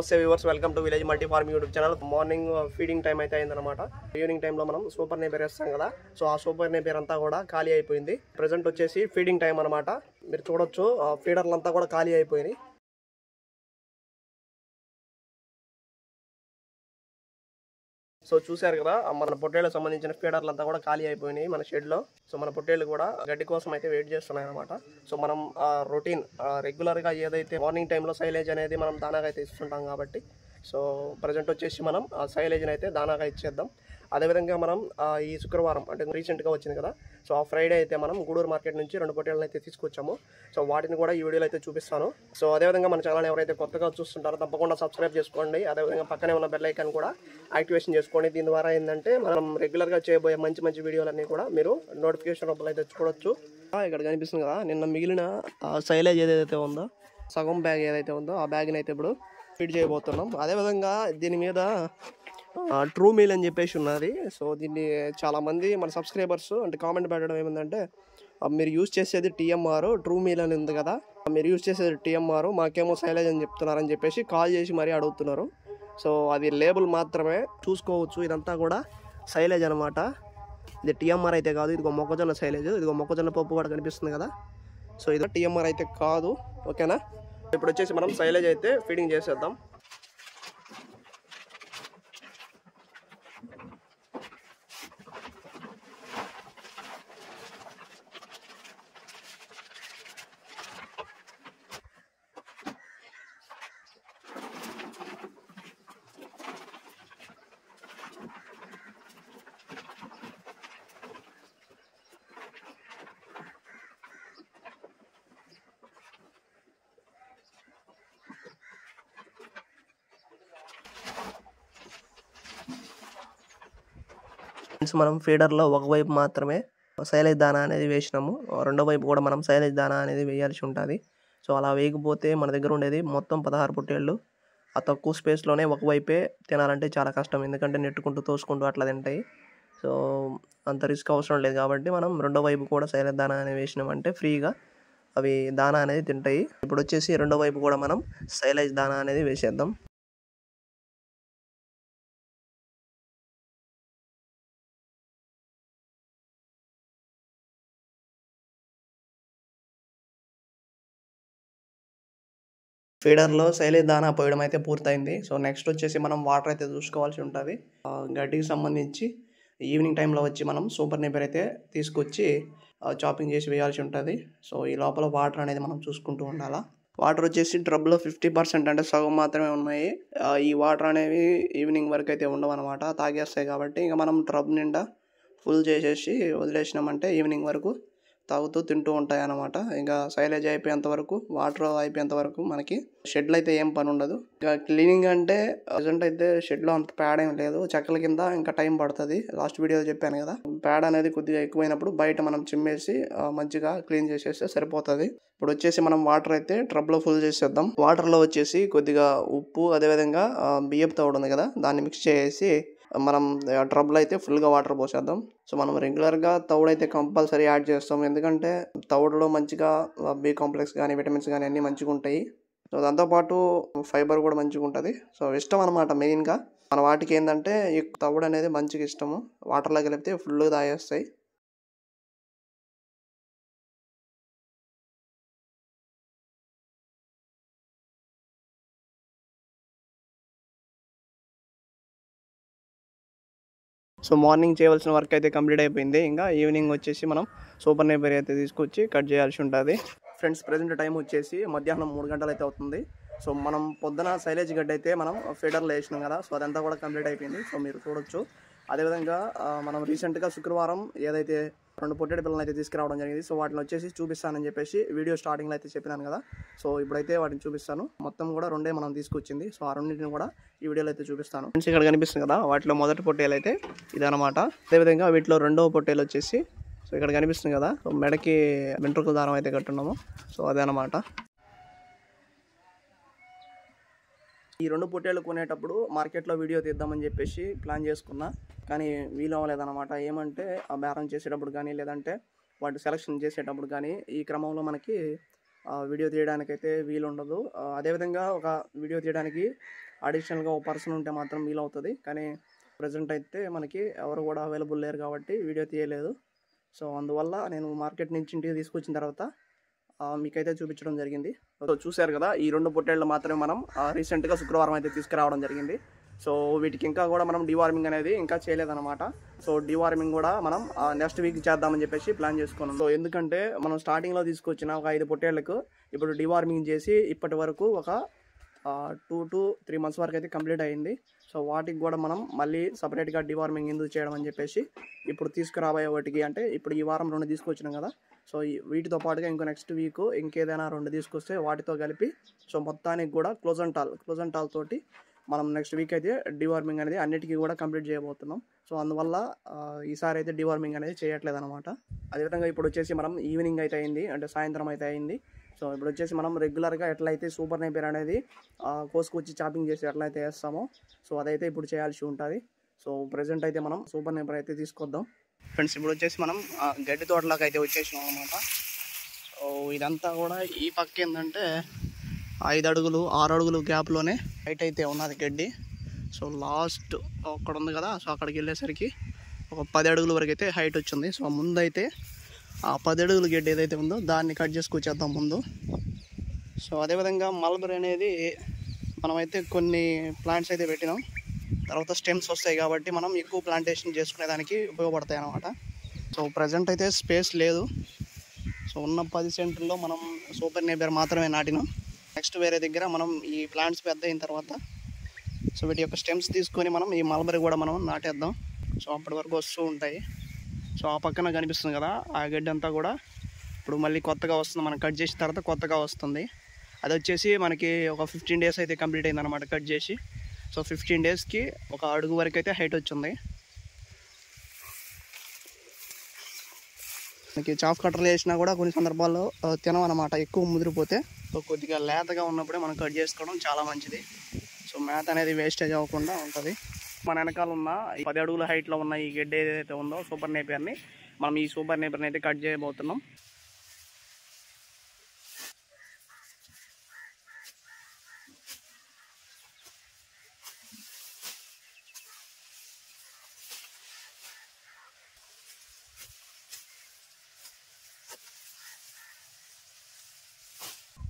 నమస్తే viewers, welcome to village multi farm YouTube channel. Morning feeding time అయితే అయిందనమాట. Evening టైంలో మనం సూపర్ నేపియర్ వేస్తాం కదా, సో ఆ సూపర్ నేపియర్ అంతా కూడా ఖాళీ అయిపోయింది. ప్రెసెంట్ వచ్చేసి ఫీడింగ్ టైం అనమాట. మీరు చూడొచ్చు ఫీడర్లు అంతా కూడా ఖాళీ అయిపోయినాయి. సో చూసారు కదా, మన పొట్టేళ్ళకి సంబంధించిన ఫీడర్లు అంతా కూడా ఖాళీ అయిపోయినాయి మన షెడ్లో. సో మన పొట్టేళ్ళు కూడా గడ్డి కోసం అయితే వెయిట్ చేస్తున్నాయి అనమాట. సో మనం రొటీన్ రెగ్యులర్గా ఏదైతే మార్నింగ్ టైంలో సైలేజ్ అనేది మనం దానాగా అయితే ఇస్తుంటాం కాబట్టి, సో ప్రజెంట్ వచ్చేసి మనం సైలేజ్ని అయితే దానాగా ఇచ్చేద్దాం. అదేవిధంగా మనం ఈ శుక్రవారం అంటే రీసెంట్గా వచ్చింది కదా, సో ఆ ఫ్రైడే అయితే మనం గూడూరు మార్కెట్ నుంచి 2 పొట్టేళ్ళని అయితే తీసుకొచ్చాము. సో వాటిని కూడా ఈ వీడియోలో అయితే చూపిస్తాను. సో అదేవిధంగా మన ఛానల్ ఎవరైతే కొత్తగా చూస్తుంటారో తప్పకుండా సబ్స్క్రైబ్ చేసుకోండి. అదేవిధంగా పక్కనే ఉన్న బెల్ ఐకాన్ కూడా యాక్టివేషన్ చేసుకోండి. దీని ద్వారా ఏంటంటే మనం రెగ్యులర్గా చేయబోయే మంచి మంచి వీడియోలన్నీ కూడా మీరు నోటిఫికేషన్ రూపంలో అయితే చూడొచ్చు. ఇక్కడ కనిపిస్తుంది కదా, నిన్న మిగిలిన సైలేజ్ ఏదైతే ఉందో, సగం బ్యాగ్ ఏదైతే ఉందో ఆ బ్యాగ్ని అయితే ఇప్పుడు ఫీడ్ చేయబోతున్నాం. అదేవిధంగా దీని మీద ట్రూ మీల్ అని చెప్పేసి ఉన్నది. సో దీన్ని చాలామంది మన సబ్స్క్రైబర్స్ అంటే కామెంట్ పెట్టడం ఏమిందంటే, మీరు యూజ్ చేసేది టీఎంఆర్, ట్రూ మీల్ అని ఉంది కదా, మీరు యూజ్ చేసేది టీఎంఆర్, మాకేమో సైలేజ్ అని చెప్తున్నారని చెప్పేసి కాల్ చేసి మరీ అడుగుతున్నారు. సో అది లేబుల్ మాత్రమే, చూసుకోవచ్చు. ఇదంతా కూడా సైలేజ్ అనమాట. ఇది టీఎంఆర్ అయితే కాదు. ఇదిగో మొక్కజొన్న సైలేజ్, ఇదిగో మొక్కజొన్న పప్పు కూడా కనిపిస్తుంది కదా. సో ఇది టీఎంఆర్ అయితే కాదు, ఓకేనా. ఇప్పుడు వచ్చేసి మనం సైలేజ్ అయితే ఫీడింగ్ చేసేద్దాం. మనం ఫీడర్లో ఒకవైపు మాత్రమే సైలేజ్ దానా అనేది వేసినాము, రెండో వైపు కూడా మనం సైలేజ్ దానా అనేది వేయాల్సి ఉంటుంది. సో అలా వేయకపోతే మన దగ్గర ఉండేది మొత్తం 16 పొట్టేళ్ళు. ఆ తక్కువ స్పేస్లోనే ఒకవైపే తినాలంటే చాలా కష్టం, ఎందుకంటే నెట్టుకుంటూ తోసుకుంటూ అట్లా తింటాయి. సో అంత రిస్క్ అవసరం లేదు కాబట్టి మనం రెండో వైపు కూడా సైలేజ్ దానా అనేది వేసినామంటే ఫ్రీగా అవి దానా అనేది తింటాయి. ఇప్పుడు వచ్చేసి రెండో వైపు కూడా మనం సైలేజ్ దానా అనేది వేసేద్దాం. ఫీడర్లో సైలేజ్ దానా పోయడం అయితే పూర్తయింది. సో నెక్స్ట్ వచ్చేసి మనం వాటర్ అయితే చూసుకోవాల్సి ఉంటుంది. గడ్డికి సంబంధించి ఈవినింగ్ టైంలో వచ్చి మనం సూపర్ నేపియర్ అయితే తీసుకొచ్చి చాపింగ్ చేసి వేయాల్సి ఉంటుంది. సో ఈ లోపల వాటర్ అనేది మనం చూసుకుంటూ ఉండాలా. వాటర్ వచ్చేసి డ్రబ్లో 50% అంటే సగం మాత్రమే ఉన్నాయి. ఈ వాటర్ అనేవి ఈవినింగ్ వరకు అయితే ఉండవు అనమాట, తాగేస్తాయి కాబట్టి. ఇంకా మనం డ్రబ్ నిండా ఫుల్ చేసేసి వదిలేసినామంటే ఈవినింగ్ వరకు తాగుతూ తింటూ ఉంటాయి అన్నమాట. ఇంకా సైలేజ్ అయిపోయేంత వరకు, వాటర్ అయిపోయేంత వరకు మనకి షెడ్లో అయితే ఏం పని ఉండదు. ఇంకా క్లీనింగ్ అంటే ప్రజెంట్ అయితే షెడ్లో అంత ప్యాడ్ ఏం లేదు, చెక్కల కింద ఇంకా టైం పడుతుంది. లాస్ట్ వీడియోలో చెప్పాను కదా, ప్యాడ్ అనేది కొద్దిగా ఎక్కువైనప్పుడు బయట మనం చిమ్మేసి మంచిగా క్లీన్ చేసేస్తే సరిపోతుంది. ఇప్పుడు వచ్చేసి మనం వాటర్ అయితే ట్రబ్లో ఫుల్ చేసేద్దాం. వాటర్లో వచ్చేసి కొద్దిగా ఉప్పు, అదేవిధంగా బియ్యపు తవుడు ఉంది కదా, దాన్ని మిక్స్ చేసి మనం ట్రబ్లో అయితే ఫుల్గా వాటర్ పోసేద్దాం. సో మనం రెగ్యులర్గా తవుడైతే కంపల్సరీ యాడ్ చేస్తాం, ఎందుకంటే తవుడులో మంచిగా బి కాంప్లెక్స్ కానీ విటమిన్స్ కానీ అన్నీ మంచిగా ఉంటాయి. సో దాంతోపాటు ఫైబర్ కూడా మంచిగా ఉంటుంది. సో ఇష్టం అనమాట మెయిన్గా మన వాటికి ఏంటంటే ఈ తవుడు అనేది మంచిగా ఇష్టము. వాటర్లో కలిపితే ఫుల్గా తాగేస్తాయి. సో మార్నింగ్ చేయవలసిన వర్క్ అయితే కంప్లీట్ అయిపోయింది. ఇంకా ఈవినింగ్ వచ్చేసి మనం సూపర్ నేపియర్ అయితే తీసుకొచ్చి కట్ చేయాల్సి ఉంటుంది. ఫ్రెండ్స్, ప్రజెంట్ టైం వచ్చేసి మధ్యాహ్నం 3 గంటలు అయితే అవుతుంది. సో మనం పొద్దున సైలేజ్ గడ్డ అయితే మనం ఫీడర్లో వేసినాం కదా, సో అదంతా కూడా కంప్లీట్ అయిపోయింది. సో మీరు చూడొచ్చు. అదేవిధంగా మనం రీసెంట్గా శుక్రవారం ఏదైతే 2 పొట్టేడు పిల్లలు అయితే తీసుకురావడం జరిగింది. సో వాటిని వచ్చేసి చూపిస్తానని చెప్పేసి వీడియో స్టార్టింగ్లో అయితే చెప్పినాను కదా. సో ఇప్పుడైతే వాటిని చూపిస్తాను. మొత్తం కూడా 2 మనం తీసుకొచ్చింది. సో ఆ రెండింటిని కూడా ఈ వీడియోలో అయితే చూపిస్తాను. ఫ్రెండ్స్, ఇక్కడ కనిపిస్తుంది కదా, వాటిలో మొదటి పొట్టేలు అయితే ఇదనమాట. అదేవిధంగా వీటిలో రెండవ పొట్టేలు వచ్చేసి సో ఇక్కడ కనిపిస్తుంది కదా, మెడకి వెంట్రుకల దారం అయితే కట్టున్నాము. సో అదే అనమాట. ఈ 2 పొట్టేళ్ళు కొనేటప్పుడు మార్కెట్లో వీడియో తీద్దామని చెప్పేసి ప్లాన్ చేసుకున్నా, కానీ వీలు అవ్వలేదన్నమాట. ఏమంటే ఆ బేరం చేసేటప్పుడు కానీ, లేదంటే వాటి సెలక్షన్ చేసేటప్పుడు కానీ ఈ క్రమంలో మనకి వీడియో తీయడానికైతే వీలు ఉండదు. అదేవిధంగా ఒక వీడియో తీయడానికి అడిషనల్గా ఒక పర్సన్ ఉంటే మాత్రం వీలవుతుంది. కానీ ప్రజెంట్ అయితే మనకి ఎవరు కూడా అవైలబుల్ లేరు కాబట్టి వీడియో తీయలేదు. సో అందువల్ల నేను మార్కెట్ నుంచి ఇంటికి తీసుకొచ్చిన తర్వాత మీకైతే చూపించడం జరిగింది. సో చూశారు కదా, ఈ 2 పొట్టేళ్ళు మాత్రమే మనం రీసెంట్గా శుక్రవారం అయితే తీసుకురావడం జరిగింది. సో వీటికి ఇంకా కూడా మనం డివార్మింగ్ అనేది ఇంకా చేయలేదన్నమాట. సో డివార్మింగ్ కూడా మనం నెక్స్ట్ వీక్ చేద్దామని చెప్పేసి ప్లాన్ చేసుకున్నాం. సో ఎందుకంటే మనం స్టార్టింగ్లో తీసుకొచ్చిన ఒక 5 పొట్టేళ్లకు ఇప్పుడు డివార్మింగ్ చేసి ఇప్పటి వరకు ఒక 2 to 3 months వరకు అయితే కంప్లీట్ అయ్యింది. సో వాటికి కూడా మనం మళ్ళీ సపరేట్గా డివార్మింగ్ ఎందుకు చేయడం అని చెప్పేసి ఇప్పుడు తీసుకురాబోయే వాటికి, అంటే ఇప్పుడు ఈ వారం 2 తీసుకొచ్చినాం కదా, సో వీటితో పాటుగా ఇంకో నెక్స్ట్ వీక్ ఇంకేదైనా 2 తీసుకొస్తే వాటితో కలిపి సో మొత్తానికి కూడా క్లోజంటాల్ తోటి మనం నెక్స్ట్ వీక్ అయితే డివార్మింగ్ అనేది అన్నిటికీ కూడా కంప్లీట్ చేయబోతున్నాం. సో అందువల్ల ఈసారి అయితే డివార్మింగ్ అనేది చేయట్లేదు అనమాట. అదేవిధంగా ఇప్పుడు వచ్చేసి మనం ఈవినింగ్ అయితే అయింది, అంటే సాయంత్రం అయితే అయింది. సో ఇప్పుడు వచ్చేసి మనం రెగ్యులర్గా ఎట్లయితే సూపర్ నేపియర్ అనేది కోసుకొచ్చి చాపింగ్ చేసి ఎట్లయితే వేస్తామో సో అదైతే ఇప్పుడు చేయాల్సి ఉంటుంది. సో ప్రజెంట్ అయితే మనం సూపర్ నేపియర్ అయితే తీసుకొద్దాం. ఫ్రెండ్స్ ఇప్పుడు వచ్చేసి మనం గడ్డి తోటలోకి అయితే వచ్చేసినాం అనమాట. సో ఇదంతా కూడా ఈ పక్క ఏంటంటే 5 అడుగులు 6 అడుగులు గ్యాప్లోనే హైట్ అయితే ఉన్నది గడ్డి. సో లాస్ట్ అక్కడ ఉంది కదా, సో అక్కడికి వెళ్ళేసరికి ఒక 10 అడుగుల వరకు అయితే హైట్ వచ్చింది. సో ముందైతే ఆ 10 అడుగుల గడ్డి ఏదైతే ఉందో దాన్ని కట్ చేసుకొచ్చేద్దాం ముందు. సో అదేవిధంగా మల్బరీ అనేది మనమైతే కొన్ని ప్లాంట్స్ అయితే పెట్టినాం, తర్వాత స్టెమ్స్ వస్తాయి కాబట్టి మనం ఎక్కువ ప్లాంటేషన్ చేసుకునేదానికి ఉపయోగపడతాయి అన్నమాట. సో ప్రజెంట్ అయితే స్పేస్ లేదు. సో ఉన్న 10 సెంటర్లో మనం సూపర్ నేపియర్ మాత్రమే నాటినాం. నెక్స్ట్ వేరే దగ్గర మనం ఈ ప్లాంట్స్ పెద్ద అయిన తర్వాత సో వీటి యొక్క స్టెమ్స్ తీసుకొని మనం ఈ మల్బరీ కూడా మనం నాటేద్దాం. సో అప్పటి వరకు వస్తూ ఉంటాయి. సో ఆ పక్కన కనిపిస్తుంది కదా ఆ గడ్డి అంతా కూడా ఇప్పుడు మళ్ళీ కొత్తగా వస్తుంది. మనం కట్ చేసిన తర్వాత కొత్తగా వస్తుంది. అది వచ్చేసి మనకి ఒక 15 days అయితే కంప్లీట్ అయింది అనమాట కట్ చేసి. సో 15 daysకి 1 అడుగు వరకు అయితే హైట్ వచ్చింది. మనకి చాఫ్ కట్టర్లు వేసినా కూడా కొన్ని సందర్భాల్లో తినమన్నమాట ఎక్కువ ముదిరిపోతే. సో కొద్దిగా లేతగా ఉన్నప్పుడే మనం కట్ చేసుకోవడం చాలా మంచిది. సో మేత అనేది వేస్టేజ్ అవ్వకుండా ఉంటుంది. మన వెనకాల ఉన్న 10 అడుగుల హైట్లో ఉన్న ఈ గడ్డి ఏదైతే ఉందో సూపర్ నేపియర్ని మనం ఈ సూపర్ నేపియర్ని అయితే కట్ చేయబోతున్నాం.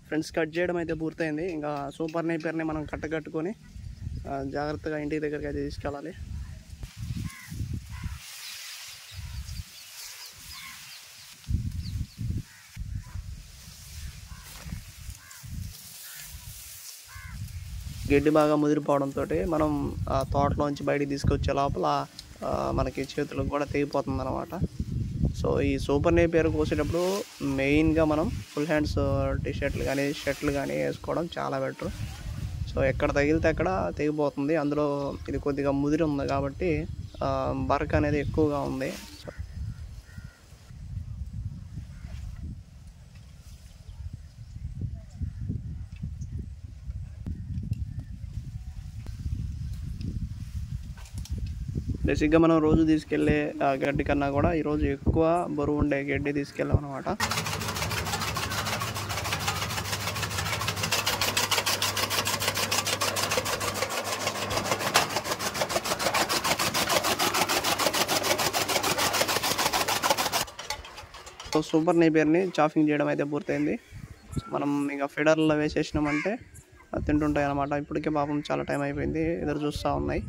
ఫ్రెండ్స్ కట్ చేయడం అయితే పూర్తయింది. ఇంకా సూపర్ నేపియర్ని మనం కట్టుకొని జాగ్రత్తగా ఇంటి దగ్గరికి అయితే తీసుకెళ్ళాలి. గడ్డి బాగా ముదిరిపోవడంతో మనం తోటలోంచి బయటికి తీసుకొచ్చే లోపల మనకి చేతులకు కూడా తెగిపోతుంది అనమాట. సో ఈ సూపర్ నేపియర్ కోసేటప్పుడు మెయిన్గా మనం ఫుల్ హ్యాండ్స్ టీషర్ట్లు కానీ షర్ట్లు కానీ వేసుకోవడం చాలా బెటర్. సో ఎక్కడ తగిలితే అక్కడ తెగిపోతుంది. అందులో ఇది కొద్దిగా ముదిరి ఉంది కాబట్టి బరక అనేది ఎక్కువగా ఉంది. బేసిక్గా మనం రోజు తీసుకెళ్ళే గడ్డి కన్నా కూడా ఈరోజు ఎక్కువ బరువు ఉండే గడ్డి తీసుకెళ్ళాం అనమాట. సో సూపర్ నేపియర్ని చాఫింగ్ చేయడం అయితే పూర్తయింది. మనం ఇక ఫీడర్లో వేసేసినామంటే తింటుంటాయి అన్నమాట. ఇప్పటికే పాపం చాలా టైం అయిపోయింది, ఎదురు చూస్తూ ఉన్నాయి.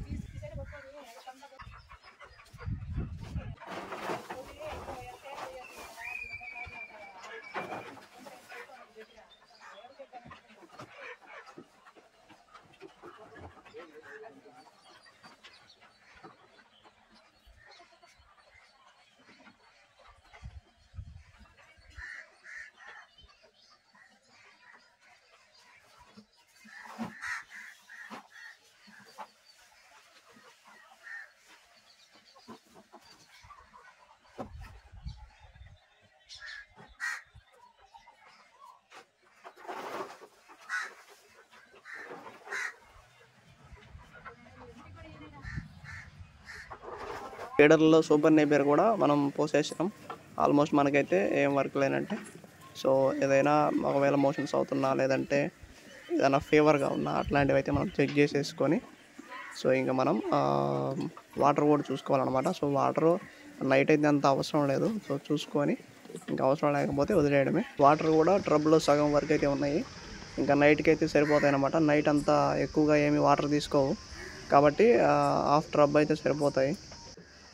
ఫీడర్లో సూపర్ నేపియర్ కూడా మనం పోసేసాం. ఆల్మోస్ట్ మనకైతే ఏం వర్క్ లేనంటే. సో ఏదైనా ఒకవేళ మోషన్స్ అవుతున్నా లేదంటే ఏదైనా ఫీవర్గా ఉన్నా అట్లాంటివి అయితే మనం చెక్ చేసేసుకొని సో ఇంకా మనం వాటర్ కూడా చూసుకోవాలన్నమాట. సో వాటర్ నైట్ అయితే అంత అవసరం లేదు. సో చూసుకొని ఇంకా అవసరం లేకపోతే వదిలేయడమే. వాటర్ కూడా ట్రబ్లో సగం వరకు అయితే ఉన్నాయి, ఇంకా నైట్కి అయితే సరిపోతాయి అన్నమాట. నైట్ అంతా ఎక్కువగా ఏమి వాటర్ తీసుకోవు కాబట్టి హాఫ్ ట్రబ్ అయితే సరిపోతాయి.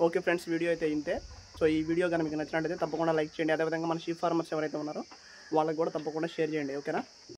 ఓకే ఫ్రెండ్స్, వీడియో అయితే ఇంతే. సో ఈ వీడియో కనుక మీకు నచ్చినట్టయితే తప్పకుండా లైక్ చేయండి. అదేవిధంగా మన షీప్ ఫార్మర్స్ ఎవరైతే ఉన్నారో వాళ్ళకి కూడా తప్పకుండా షేర్ చేయండి. ఓకేనా.